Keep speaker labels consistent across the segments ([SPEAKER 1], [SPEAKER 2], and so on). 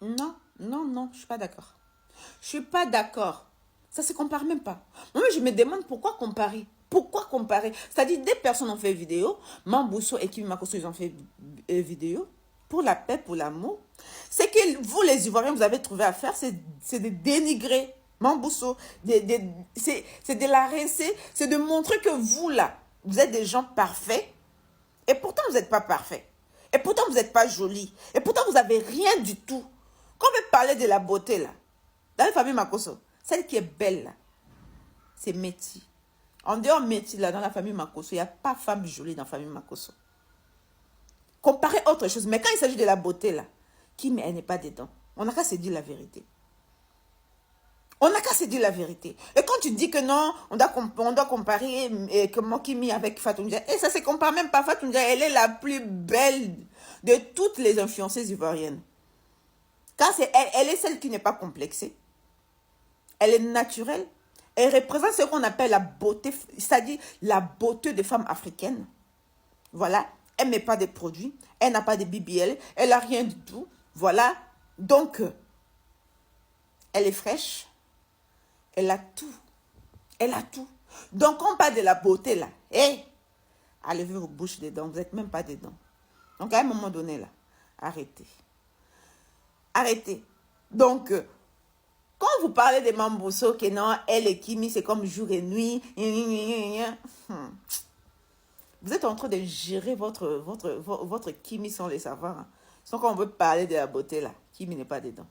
[SPEAKER 1] Non, non, non, je suis pas d'accord. Je suis pas d'accord. Ça se compare même pas. Moi, je me demande pourquoi comparer. Pourquoi comparer? C'est-à-dire, des personnes ont fait vidéo. Mambousso et Kimi Makosso, ils ont fait vidéo. Pour la paix, pour l'amour. C'est que vous, les Ivoiriens, vous avez trouvé à faire, c'est de dénigrer Mambousso. C'est de la rincer. C'est de montrer que vous, là, vous êtes des gens parfaits. Et pourtant, vous n'êtes pas parfaits. Et pourtant, vous n'êtes pas jolis. Et pourtant, vous n'avez rien du tout. Quand on veut parler de la beauté, là, dans la famille Makosso, celle qui est belle, là, c'est Métis. En dehors Métis, là, dans la famille Makosso, il n'y a pas femme jolie dans la famille Makosso. Comparez autre chose. Mais quand il s'agit de la beauté, là, Kim, elle n'est pas dedans. On n'a qu'à se dire la vérité. On n'a qu'à se dire la vérité. Et quand tu dis que non, on doit comparer comment Kimi avec Fatou Ndiaye, et ça ne se compare même pas. Fatou Ndiaye, elle est la plus belle de toutes les influenceuses ivoiriennes. Car elle est celle qui n'est pas complexée. Elle est naturelle. Elle représente ce qu'on appelle la beauté, c'est-à-dire la beauté des femmes africaines. Voilà. Elle ne met pas de produits. Elle n'a pas de BBL. Elle n'a rien du tout. Voilà. Donc, elle est fraîche. Elle a tout. Elle a tout. Donc, on parle de la beauté, là. Hé, enlevez vos bouches dedans. Vous n'êtes même pas dedans. Donc, à un moment donné, là, arrêtez. Arrêtez. Donc, quand vous parlez de Mambousso, que non, elle et Kimi, c'est comme jour et nuit. Vous êtes en train de gérer votre Kimi sans le savoir. Sinon, quand on veut parler de la beauté, là, Kimi n'est pas dedans.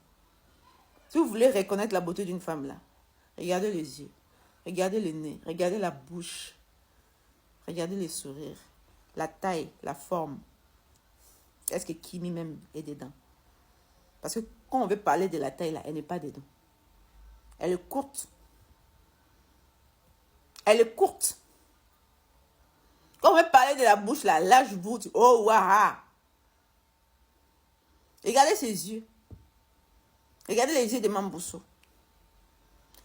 [SPEAKER 1] Si vous voulez reconnaître la beauté d'une femme, là, regardez les yeux, regardez le nez, regardez la bouche, regardez les sourires, la taille, la forme. Est-ce que Kimi même est dedans? Parce que quand on veut parler de la taille, là, elle n'est pas dedans. Elle est courte. Elle est courte. Quand on veut parler de la bouche, là je vous dis, oh, waouh. Regardez ses yeux. Regardez les yeux de Mambousso.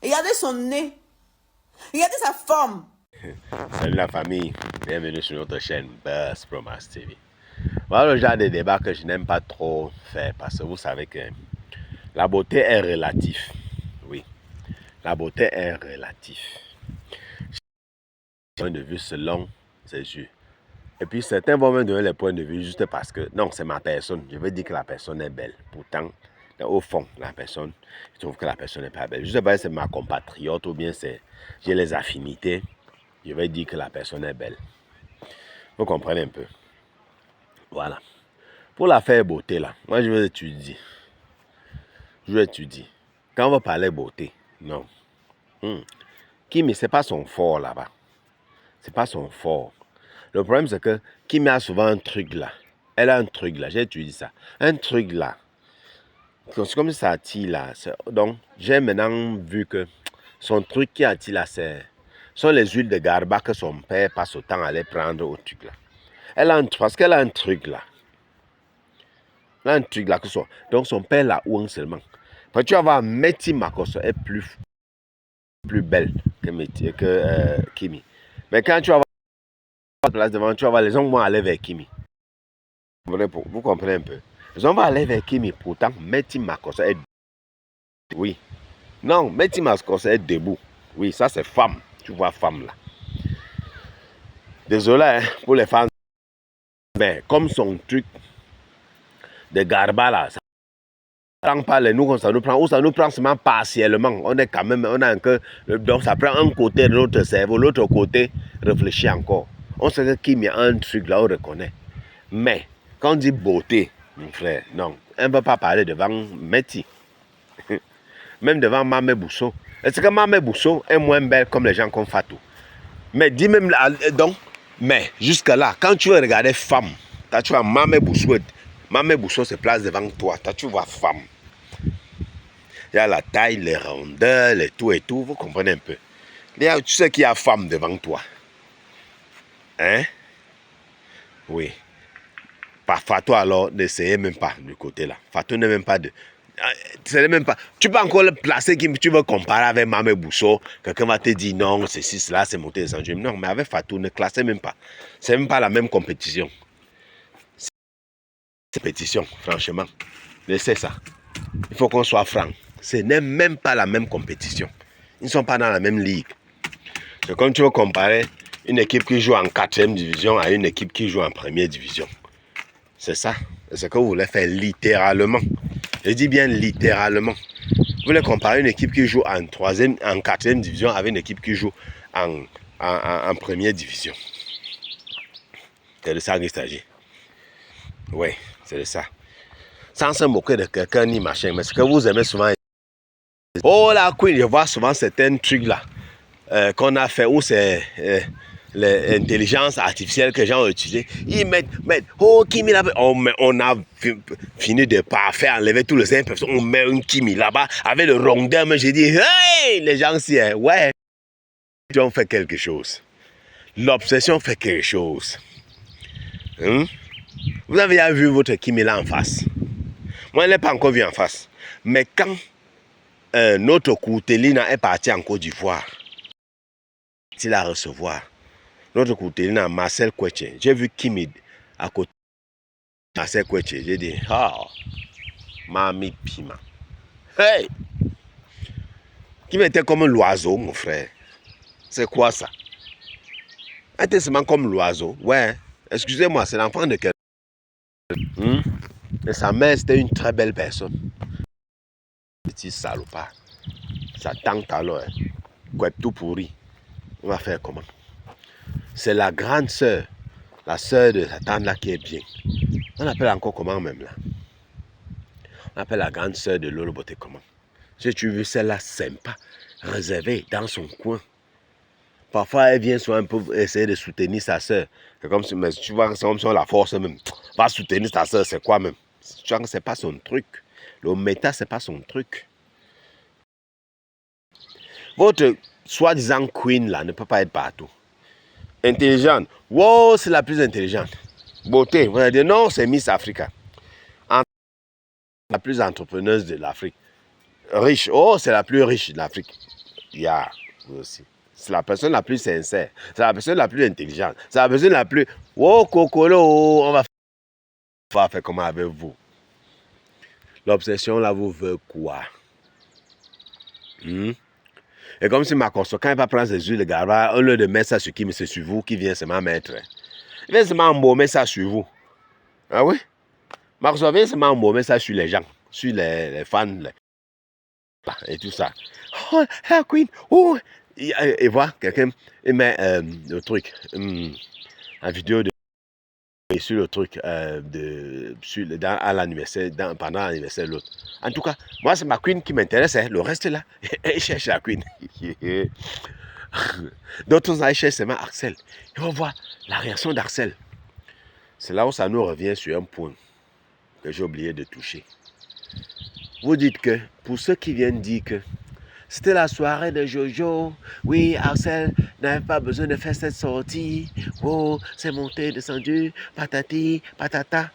[SPEAKER 1] Regardez son nez. Regardez sa forme.
[SPEAKER 2] Salut la famille, bienvenue sur notre chaîne Buzz Promas TV. Voilà le genre de débat que je n'aime pas trop faire parce que vous savez que la beauté est relative. Oui, la beauté est relative. Point de vue selon ses yeux. Et puis certains vont me donner les points de vue juste parce que non, c'est ma personne. Je veux dire que la personne est belle. Pourtant, au fond, la personne, je trouve que la personne n'est pas belle. Je ne sais pas si c'est ma compatriote ou bien j'ai les affinités. Je vais dire que la personne est belle. Vous comprenez un peu. Voilà. Pour l'affaire beauté, là, moi je vais étudier. Je vais étudier. Quand on va parler beauté, non. Kimi, c'est pas son fort là-bas. C'est pas son fort. Le problème, c'est que Kimi a souvent un truc là. Elle a un truc là, j'ai étudié ça. Un truc là. C'est comme si ça attire là. Donc, j'ai maintenant vu que son truc qui attire là, sont les huiles de garba que son père passe autant à aller prendre au truc là. Elle a un truc, parce qu'elle a un truc là. Elle a un truc là que son. Donc, son père là, ou seulement. Quand tu vas voir, Métis Makosso est plus belle que Kimi. Mais quand tu vas voir la place devant, tu vas voir, les gens vont aller vers Kimi. Vous comprenez un peu. Les gens vont aller vers Kimi, pourtant, Métis Makosso est. Oui. Non, Métis Makosso est debout. Oui, ça c'est femme. Tu vois, femme là. Désolé hein, pour les femmes. Mais comme son truc de garba là, ça ne prend pas les nous, ça nous prend, ou ça nous prend seulement partiellement. On est quand même, on a un cœur, donc ça prend un côté de notre cerveau, l'autre côté réfléchit encore. On sait que Kimi a un truc là, on reconnaît. Mais quand on dit beauté, mon frère, non, on ne peut pas parler devant Métis. Même devant Mamé Bousso. Est-ce que Mamé Bousso est moins belle comme les gens comme Fatou? Mais dis même là, donc, mais jusque là, quand tu veux regarder femme, quand tu vois Mamé Bousso se place devant toi, tu vois femme. Il y a la taille, les rondeurs, et tout, vous comprenez un peu. Tu sais qu'il y a femme devant toi. Hein? Oui. Par Fatou alors, n'essayez même pas du côté là. Fatou n'est même pas de. C'est même pas. Tu peux encore le placer qui tu veux comparer avec Mamé Bousso. Quelqu'un va te dire non, ceci, cela, c'est monté les enjeux. Non, mais avec Fatou, ne classez même pas. C'est même pas la même compétition. C'est compétition, franchement. Laissez ça. Il faut qu'on soit franc. Ce n'est même pas la même compétition. Ils ne sont pas dans la même ligue. C'est comme tu veux comparer une équipe qui joue en 4e division à une équipe qui joue en 1er division. C'est ça. C'est ce que vous voulez faire littéralement. Je dis bien littéralement. Vous voulez comparer une équipe qui joue en 4e division avec une équipe qui joue en 1er division. C'est de ça qu'il s'agit. Oui, c'est de ça. Sans se moquer de quelqu'un ni machin, mais ce que vous aimez souvent. Oh la Queen, je vois souvent certains trucs là qu'on a fait où c'est l'intelligence artificielle que les gens ont utilisé. Ils mettent oh Kimi là-bas. On a fini de parfaire, enlever tous les imperfections. On met un Kimi là-bas avec le rondeur. Mais j'ai dit, hey, les gens si, ouais, ils ont fait quelque chose. L'obsession fait quelque chose. Vous avez déjà vu votre Kimi là en face? Moi, je ne l'ai pas encore vu en face. Mais quand notre Koutelina est parti en Côte d'Ivoire, il a recevoir notre Koutelina, Marcel Kouetche. J'ai vu Kimi à côté de Marcel Kouetche. J'ai dit, oh, Mami Pima. Hey! Kimi était comme l'oiseau, mon frère. C'est quoi ça? Il était seulement comme l'oiseau. Ouais, excusez-moi, c'est l'enfant de quelqu'un. Et sa mère, c'était une très belle personne. Petit salopard. Sa tante alors, quoi, tout pourri. On va faire comment? C'est la grande sœur, la sœur de sa tante là qui est bien. On appelle encore comment même là? On appelle la grande sœur de Lolo Boté comment? Si tu veux celle-là sympa, réservée dans son coin. Parfois elle vient soit un peu essayer de soutenir sa sœur. C'est comme si, mais tu vois, c'est comme si on la force même. Va soutenir ta sœur, c'est quoi même? Tu vois, c'est pas son truc. Le méta, c'est pas son truc. Votre soi-disant queen là ne peut pas être partout. Intelligente. Wow, c'est la plus intelligente. Beauté. Vous allez dire non, c'est Miss Africa. La plus entrepreneuse de l'Afrique. Riche. Oh, c'est la plus riche de l'Afrique. Yeah, vous aussi. C'est la personne la plus sincère. C'est la personne la plus intelligente. C'est la personne la plus. Oh, Cocolo, on va faire comment avec vous. L'obsession là vous veut quoi? Et comme si Makosso, quand il va prendre ses huiles de garba, au lieu de mettre ça sur qui, mais c'est sur vous qui vient seulement mettre. Il vient seulement embaumer ça sur vous. Ah oui? Makosso vient seulement embaumer ça sur les gens, sur les fans, et tout ça. Oh, la queen, oh! Et voilà, quelqu'un, il met le truc, la vidéo de sur le truc à l'anniversaire, pendant l'anniversaire de l'autre. En tout cas, moi c'est ma queen qui m'intéresse, hein. Le reste là, il cherche la queen. D'autres ont cherché seulement Axel. Et on va voir la réaction d'Axel. C'est là où ça nous revient sur un point que j'ai oublié de toucher. Vous dites que, pour ceux qui viennent dire que c'était la soirée de Jojo, oui, Axel n'avait pas besoin de faire cette sortie, oh, c'est monté, descendu, patati, patata.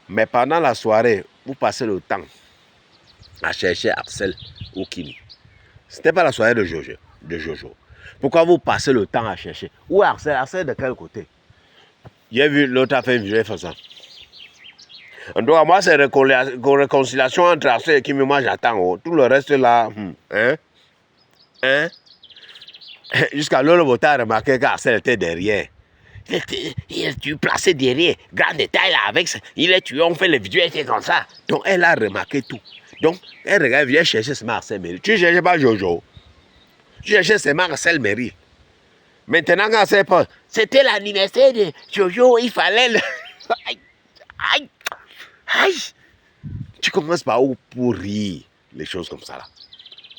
[SPEAKER 2] Mais pendant la soirée, vous passez le temps à chercher Axel ou Kimi. C'était pas la soirée de Jojo. Pourquoi vous passez le temps à chercher? Où est Axel? Axel de quel côté? J'ai vu l'autre a fait une vidéo comme ça. Donc moi c'est réconciliation entre Axel et Kimi, moi j'attends. Oh. Tout le reste là, jusqu'à Lolo Bota a remarqué qu'Axel était derrière. Il est tué placé derrière, grand détail là avec ça. Il est tué, on fait les vidéos, était comme ça. Donc elle a remarqué tout. Donc elle regarde, vient chercher ce Marcel Merrill. Tu ne cherches pas Jojo. Tu cherches ce Marcel Merrill. Maintenant quand c'est pas, c'était l'anniversaire de Jojo, il fallait le. Aïe, aïe. Tu commences par où pour rire, les choses comme ça là?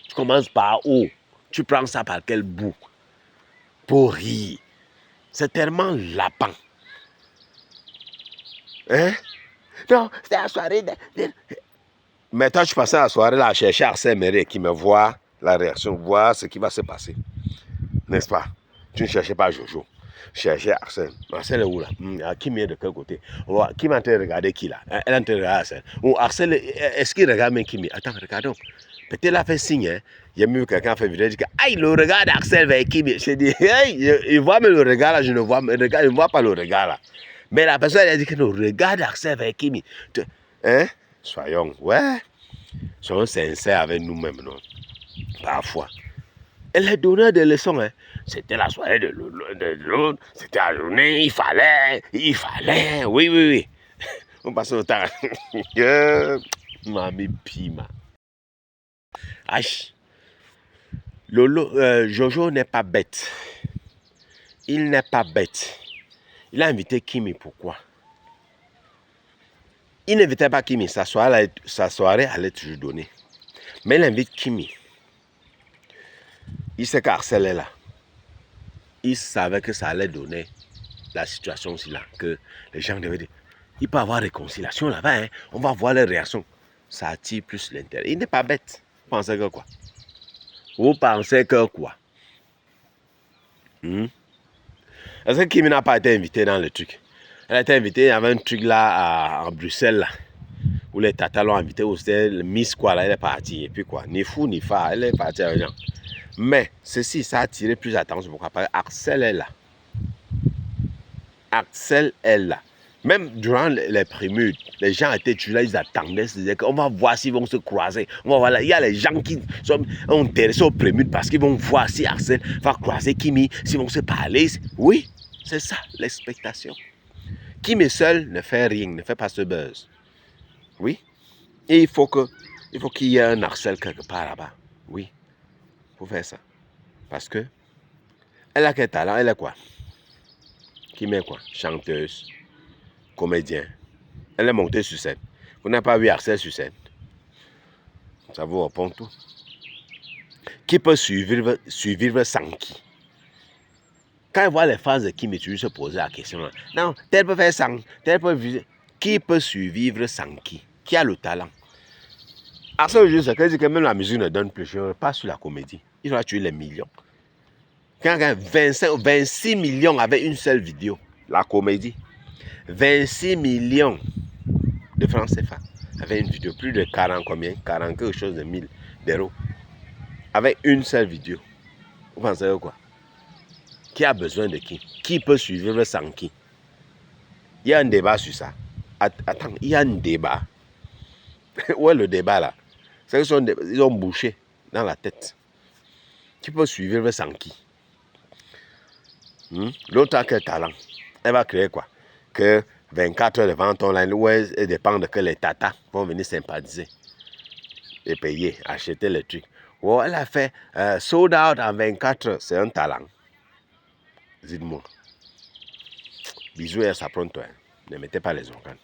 [SPEAKER 2] Tu commences par où? Tu prends ça par quel bout? Pour rire. C'est tellement lapin. Hein? Non, c'était la soirée de... Mais toi, tu passais la soirée là à chercher Arsène Méré qui me voit la réaction, voir ce qui va se passer. N'est-ce pas? Tu ne cherchais pas Jojo. Cherchais Arsène. Arsène est où là? Qui vient de quel côté? Qui m'a en train de regarder qui là? Elle est en train de regarder Arsène. Ou Arsène, est-ce qu'il regarde même Kimi? Attends, regardons. Peut-être là fait signe, hein. Il y a même quelqu'un fait vidéo, il dit que aïe, le regard d'Axel vers Kimi. Je dis, hey, il voit mais le regard là, je ne vois pas le regard là. Mais la personne elle a dit que le regard d'Axel vers Kimi. Hein? Soyons, ouais. sont sincères avec nous-mêmes, non? Parfois. Elle les donnait des leçons. Hein. C'était la soirée de l'autre, c'était la journée, il fallait, oui. On passe le temps. Mamie Pima. Aïe. Jojo n'est pas bête. Il n'est pas bête. Il a invité Kimi, pourquoi? Il n'invitait pas Kimi, sa soirée allait toujours donner. Mais il invite Kimi. Il sait qu'Arcel est là. Il savait que ça allait donner la situation aussi là, que les gens devaient dire, il peut y avoir réconciliation là-bas, hein? On va voir les réactions. Ça attire plus l'intérêt. Il n'est pas bête. Vous pensez que quoi? Vous pensez que quoi? Est-ce que Kimi n'a pas été invité dans le truc? Elle a été invitée, il y avait un truc là en Bruxelles, là, où les tatas l'ont invité, où c'était le Miss quoi, là, elle est partie. Et puis quoi, ni fou ni fa, elle est partie avec les gens. Mais ceci, ça a attiré plus d'attention. Pourquoi? Parce qu'Axel est là. Axel est là. Même durant les prémutes, les gens étaient toujours là, ils attendaient, ils disaient qu'on va voir s'ils vont se croiser. On va voir là. Il y a les gens qui sont intéressés aux prémutes parce qu'ils vont voir si Axel va croiser Kimi, s'ils vont se parler. Oui, c'est ça l'expectation. Kimi seul ne fait rien, ne fait pas ce buzz. Oui. Et il faut qu'il y ait un Axel quelque part là-bas. Oui, pour faire ça. Parce que elle a quel talent, elle est quoi? Kimi est quoi? Chanteuse, comédien. Elle est montée sur scène. Vous n'avez pas vu Axel sur scène. Ça vous répond tout. Qui peut survivre sans qui? Quand il voit les fans de Kimi, tu lui se poser la question. Là. Non, tel peut faire sans, tel peut vivre. Qui peut survivre sans qui? Qui a le talent? Axel, je sais que même la musique ne donne plus. Je pas sur la comédie. Il va tuer les millions. Quand 26 millions avec une seule vidéo, la comédie. 26 millions de francs CFA. Avec une vidéo, plus de 40 combien? 40 quelque chose de 1000 d'euros. Avec une seule vidéo. Vous pensez quoi? Qui a besoin de qui? Qui peut suivre sans qui? Il y a un débat sur ça. Attends, il y a un débat. Où est le débat là? C'est qu'ils ont bouché dans la tête. Qui peut suivre sans qui? L'autre a quel talent? Elle va créer quoi? Que 24 heures de vente online, où elle dépend de que les tatas vont venir sympathiser et payer, acheter les trucs. Oh, elle a fait sold out en 24 heures. C'est un talent. Dites-moi. Bisous et à sa pronto. Ne mettez pas les organes.